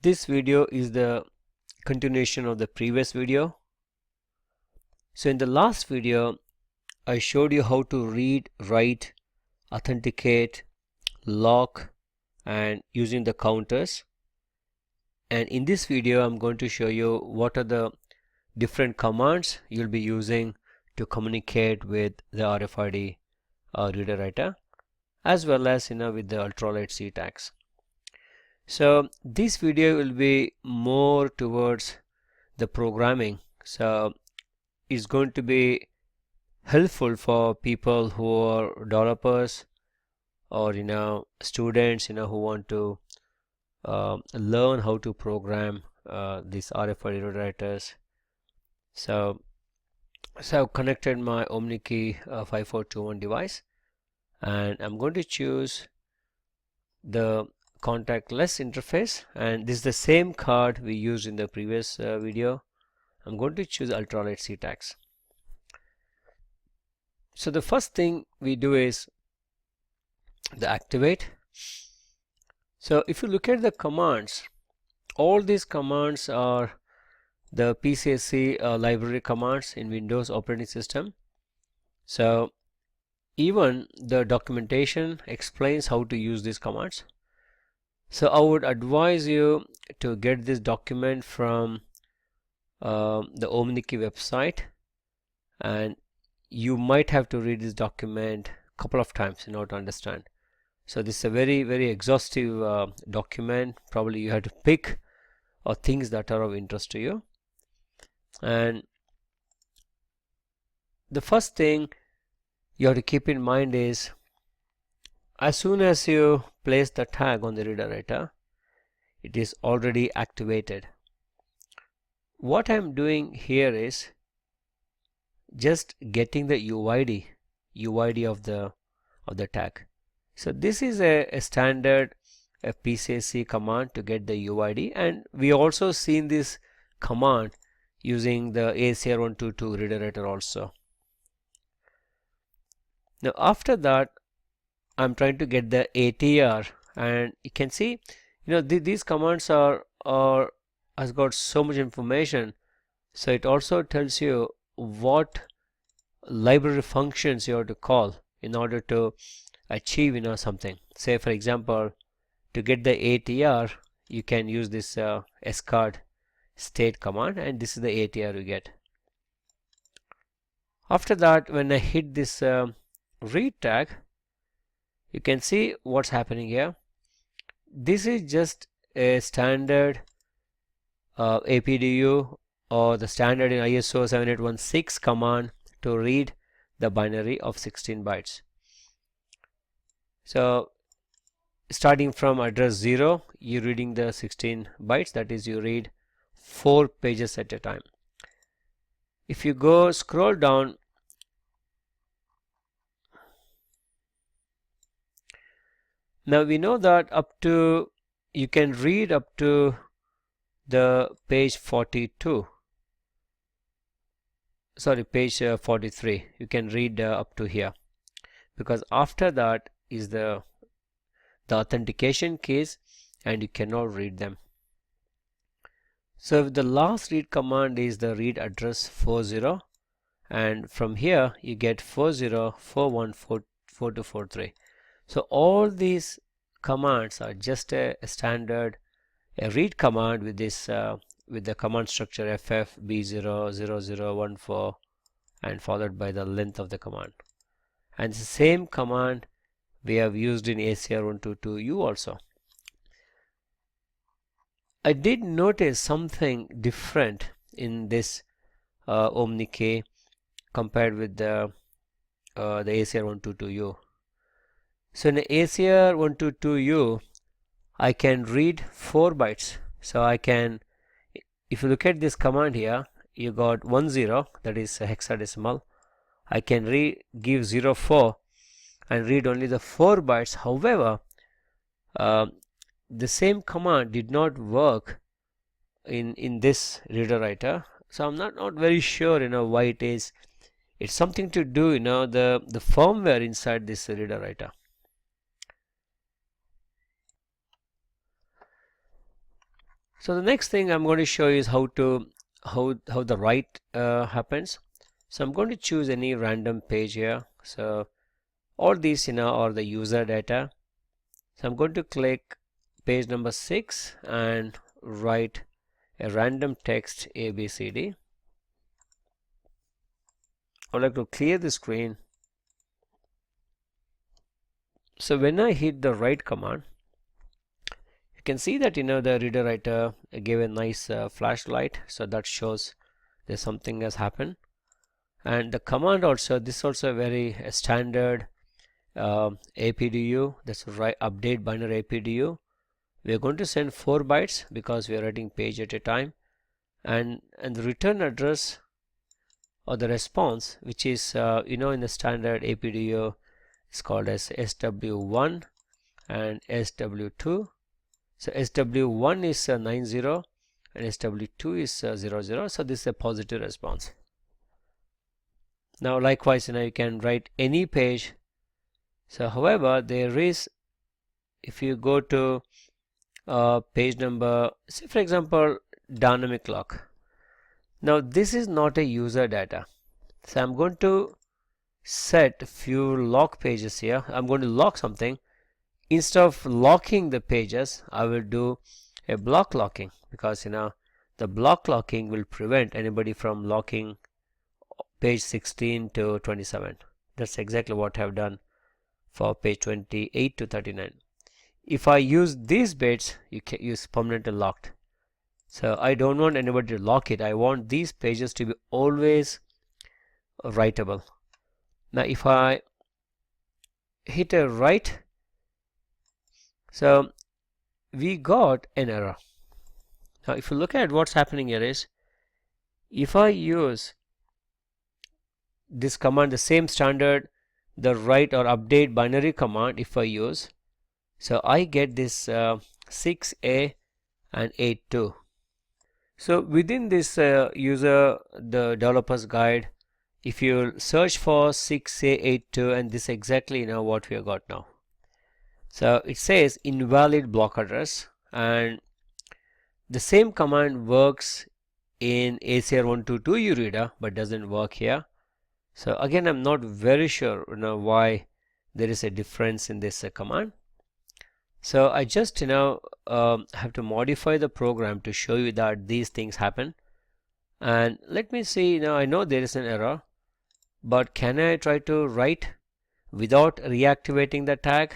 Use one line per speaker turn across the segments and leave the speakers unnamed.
this video is the continuation of the previous video. So in the last video I showed you how to read, write, authenticate, lock and using the counters, and in this video I'm going to show you what are the different commands you'll be using to communicate with the RFID reader writer, as well as with the Ultralight C tags. So this video will be more towards the programming, so it's going to be helpful for people who are developers or students who want to learn how to program these RFID reader writers. So I've connected my OMNIKEY 5421 device, and I'm going to choose the contactless interface, and this is the same card we used in the previous video. I'm going to choose Ultralight C tags. So the first thing we do is the activate. So if you look at the commands, all these commands are the PCSC library commands in Windows operating system. So even the documentation explains how to use these commands. So I would advise you to get this document from the OMNIKEY website, and you might have to read this document a couple of times in order to understand. So this is a very exhaustive document. Probably you have to pick things that are of interest to you. And the first thing you have to keep in mind is, as soon as you place the tag on the reader writer, it is already activated. What I'm doing here is just getting the UID of the tag. So this is a standard PCSC command to get the UID, and we also seen this command using the ACR122 reader writer also. Now after that, I'm trying to get the ATR, and you can see these commands has got so much information. So it also tells you what library functions you have to call in order to achieve something. Say for example, to get the ATR, you can use this scard state command, and this is the ATR you get. After that, when I hit this read tag, you can see what's happening here. This is just a standard APDU or the standard in ISO 7816 command to read the binary of 16 bytes. So starting from address 0, you're reading the 16 bytes, that is you read 4 pages at a time. If you go scroll down, now we know that you can read up to the page 42. Sorry, page 43. You can read up to here, because after that is the authentication keys, and you cannot read them. So the last read command is the read address 40, and from here you get 40, 41, 42, 43. So all these commands are just a standard read command with this with the command structure FF B0 0014 and followed by the length of the command. And the same command we have used in ACR122U also. I did notice something different in this OMNIKEY compared with the ACR122U. So in the ACR122U, I can read 4 bytes. So I can, if you look at this command here, you got 10, that is a hexadecimal. I can give 04 and read only the 4 bytes. However, the same command did not work in this reader writer. So I'm not very sure why it is. It's something to do the firmware inside this reader writer. So the next thing I'm going to show you is how the write happens. So I'm going to choose any random page here. So all these are the user data. So I'm going to click page number 6 and write a random text ABCD. I would like to clear the screen. So when I hit the write command, you can see that the reader writer gave a nice flashlight, so that shows there's something has happened. And the command also, this also a very standard APDU, that's right, update binary APDU. We are going to send 4 bytes because we are writing page at a time, and the return address or the response, which is in the standard APDU, is called as SW1 and SW2. So SW1 is 90 and SW2 is 00. So this is a positive response. Now likewise, you can write any page. So however, there is, if you go to page number, say for example, dynamic lock. Now this is not a user data. So I'm going to set few lock pages here. I'm going to lock something. Instead of locking the pages, I will do a block locking, because the block locking will prevent anybody from locking page 16 to 27. That's exactly what I have done for page 28 to 39. If I use these bits, you can use permanently locked. So I don't want anybody to lock it. I want these pages to be always writable. Now if I hit a write, so we got an error. Now if you look at what's happening here is, if I use this command, the same standard, the write or update binary command, if I use, so I get this 6A and 82. So within this user, the developer's guide, if you search for 6A82, and this exactly what we have got now. So it says invalid block address, and the same command works in ACR122 reader but doesn't work here. So again, I'm not very sure why there is a difference in this command. So I just have to modify the program to show you that these things happen. And let me see, I know there is an error, but can I try to write without reactivating the tag?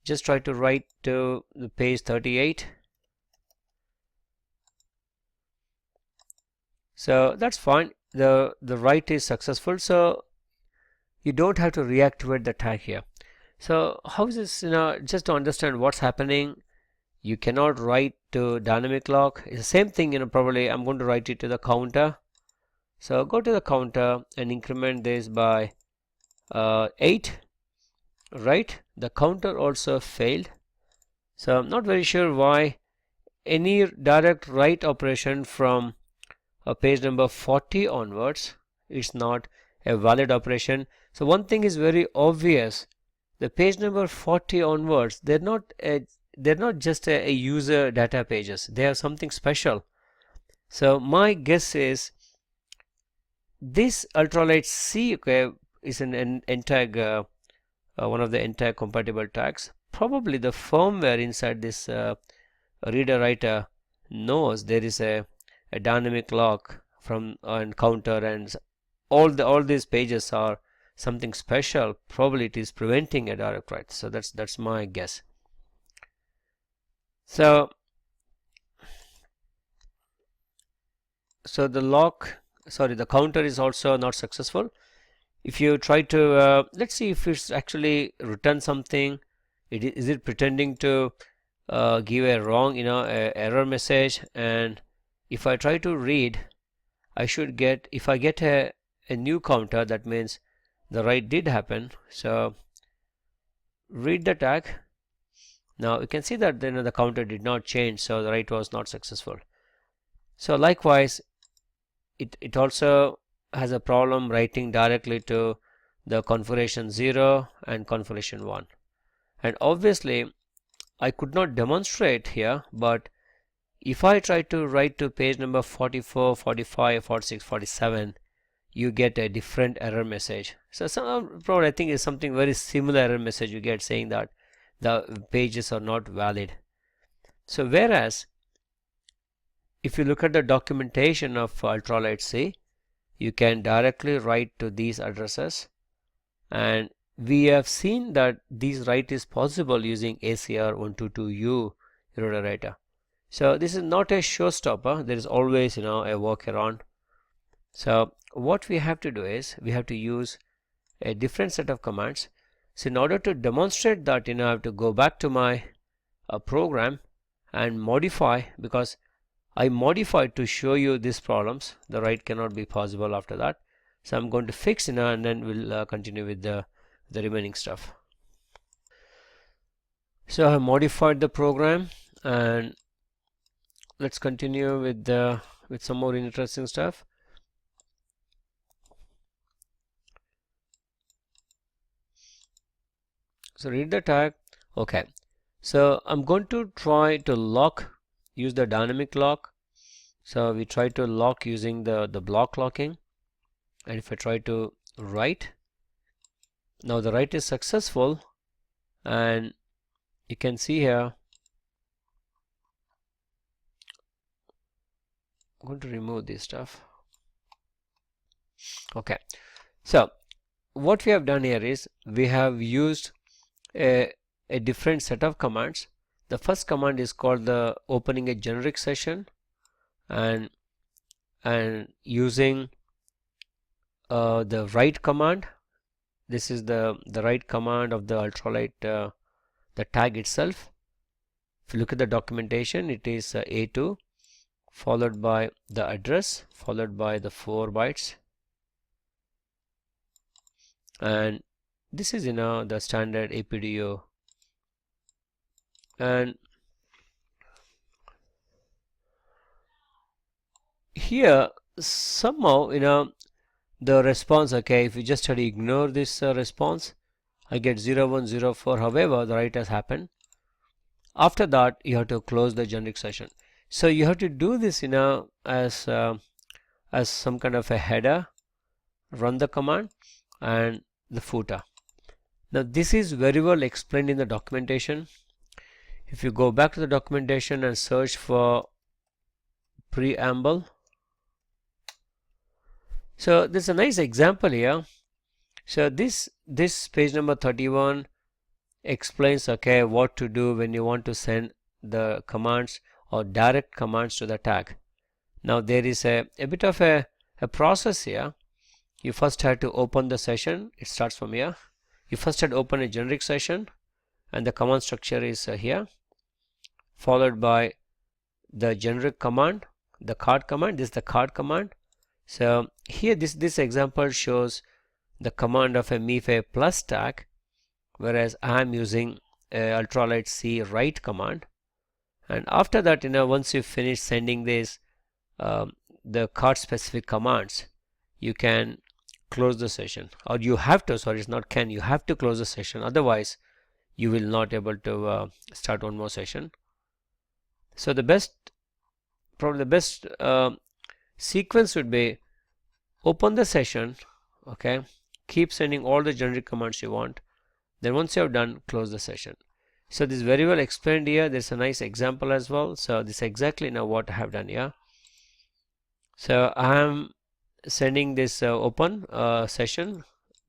Just try to write to the page 38. So that's fine. The write is successful, so you don't have to reactivate the tag here. So how is this, just to understand what's happening, you cannot write to dynamic lock. It's the same thing, probably I'm going to write it to the counter. So go to the counter and increment this by 8. Right, the counter also failed. So I'm not very sure why any direct write operation from page number 40 onwards is not a valid operation. So one thing is very obvious, the page number 40 onwards, they're not just a user data pages, they have something special. So my guess is this Ultralight C, okay, is an NTag, one of the NTag compatible tags. Probably the firmware inside this reader writer knows there is a dynamic lock from and counter, and all these pages are something special. Probably it is preventing a direct write. So that's my guess. So the counter is also not successful. If you try to let's see if it's actually returned something. Is it pretending to give a wrong error message? And if I try to read, I should get, if I get a new counter, that means the write did happen. So read the tag. Now you can see that the counter did not change, so the write was not successful. So likewise, it also has a problem writing directly to the configuration 0 and configuration 1. And obviously I could not demonstrate here, but if I try to write to page number 44, 45, 46, 47, you get a different error message. So probably I think it's something very similar error message you get saying that the pages are not valid. So whereas if you look at the documentation of Ultralight C, you can directly write to these addresses, and we have seen that these write is possible using ACR122U reader writer. So this is not a showstopper. There is always a workaround. So what we have to do is we have to use a different set of commands. So in order to demonstrate that, I have to go back to my program and modify, because I modified to show you these problems. The write cannot be possible after that. So I'm going to fix and then we'll continue with the remaining stuff. So I have modified the program, and let's continue with some more interesting stuff. So read the tag. Okay, so I'm going to try to lock, use the dynamic lock. So we try to lock using the block locking, and if I try to write, now the write is successful, and you can see here I'm going to remove this stuff. Okay, so what we have done here is we have used a different set of commands. The first command is called the opening a generic session, and using the write command. This is the write command of the Ultralight, the tag itself. If you look at the documentation, it is A2 followed by the address followed by the 4 bytes, and this is the standard APDO. And here somehow the response, okay, if you just try to ignore this response, I get 0104. However, the write has happened. After that, you have to close the generic session. So you have to do this as some kind of a header, run the command, and the footer. Now this is very well explained in the documentation. If you go back to the documentation and search for preamble, so there's a nice example here. So this page number 31 explains, okay, what to do when you want to send the commands or direct commands to the tag. Now there is a bit of a process here. You first have to open the session. It starts from here. You first had to open a generic session, and the command structure is here, followed by the generic command, the card command. This is the card command. So here this example shows the command of a Mifare plus tag, whereas I am using Ultralight C write command. And after that, once you finish sending this the card specific commands, you can close the session, or you have to, sorry, it's not can, you have to close the session, otherwise you will not able to start one more session. So probably the best sequence would be open the session, okay, keep sending all the generic commands you want, then once you have done, close the session. So this is very well explained here. There's a nice example as well. So this is exactly now what I have done here. So I am sending this open session,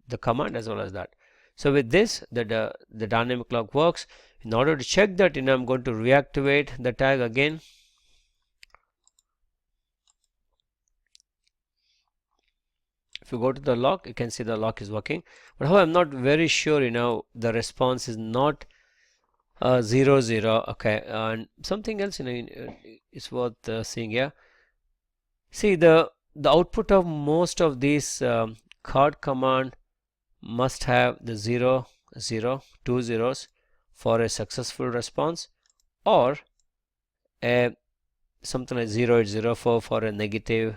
the command, as well as that. So with this, the dynamic lock works. In order to check that, I'm going to reactivate the tag again. If you go to the lock, you can see the lock is working. But however, I'm not very sure, the response is not 0 0. Okay, and something else, is worth seeing here. See, the output of most of these card command must have the 0 0, 2 zeros for a successful response, or something like 0804 for a negative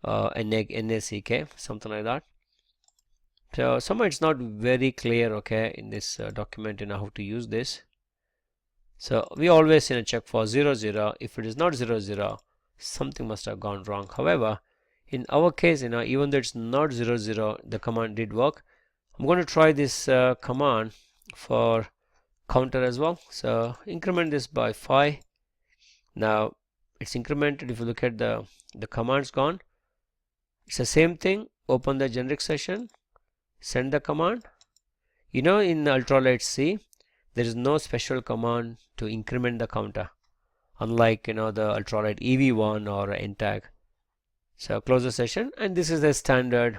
NACK, something like that. So somehow it's not very clear, okay, in this document, how to use this. So we always check for 00. If it is not 00, something must have gone wrong. However, in our case, even though it's not 00, the command did work. I'm going to try this command for counter as well. So increment this by 5. Now it's incremented. If you look at the command's gone. It's the same thing. Open the generic session, send the command. In Ultralight C, there is no special command to increment the counter, unlike the Ultralight EV1 or NTAG. So close the session, and this is the standard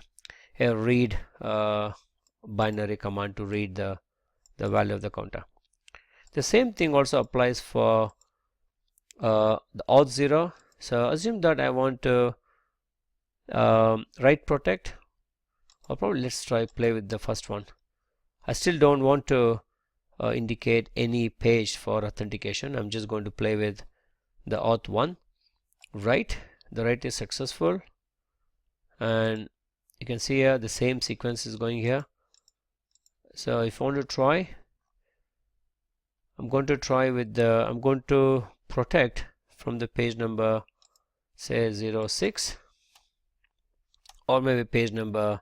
read binary command to read the value of the counter. The same thing also applies for the auth 0. So assume that I want to write protect, or probably let's try play with the first one. I still don't want to indicate any page for authentication. I'm just going to play with the auth 1. Write, the write is successful, and you can see here the same sequence is going here. So if I want to try, I'm going to try with I'm going to protect from the page number, say 06, or maybe page number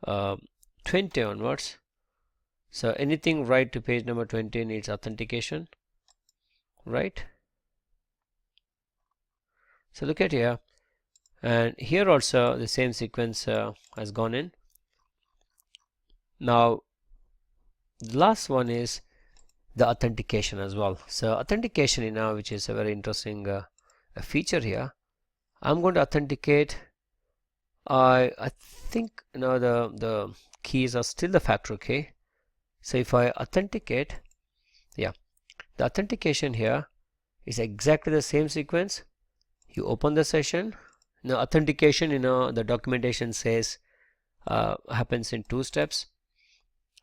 20 onwards. So anything right to page number 20 needs authentication, right? So look at here, and here also the same sequence has gone in. Now the last one is the authentication as well. So authentication which is a very interesting feature here. I'm going to authenticate. I think the keys are still the factor key. So if I authenticate, the authentication here is exactly the same sequence. You open the session. Now authentication, the documentation says happens in 2 steps.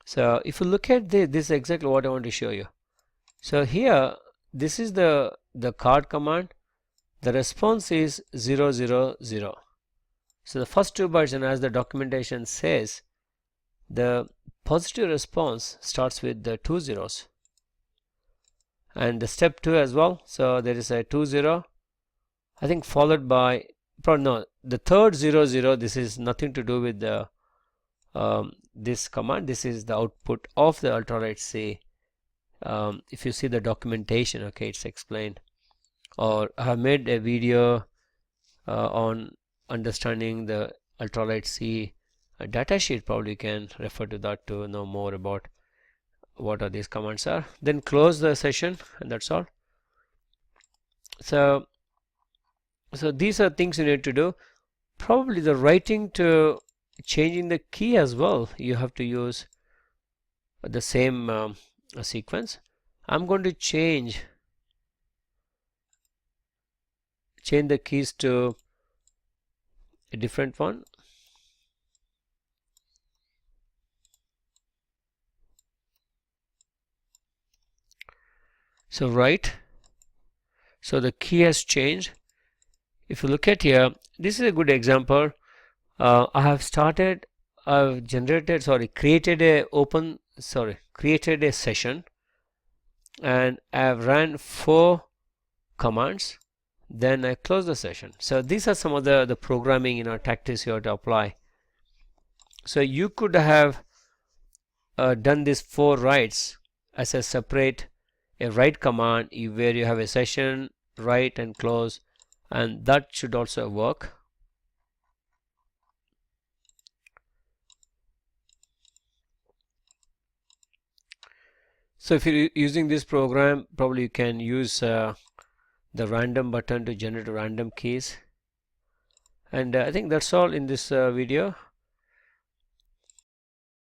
So if you look at this is exactly what I want to show you. So here, this is the card command. The response is 000. So the first 2 bytes, and as the documentation says, the positive response starts with the 2 zeros, and the step 2 as well. So there is a 20, I think, followed by the third 00. This is nothing to do with the this command. This is the output of the Ultralight C. If you see the documentation, okay, it's explained, or I have made a video on understanding the Ultralight C data sheet. Probably you can refer to that to know more about what are these commands are. Then close the session, and that's all. So these are things you need to do. Probably the writing to changing the key as well, you have to use the same sequence. I'm going to change the keys to a different one. So write, so the key has changed. If you look at here, this is a good example. I have created a session, and I have ran 4 commands. Then I close the session. So these are some of the programming tactics you have to apply. So you could have done these 4 writes as a separate write command where you have a session, write and close, and that should also work. So if you're using this program, probably you can use the random button to generate random keys. And I think that's all in this video.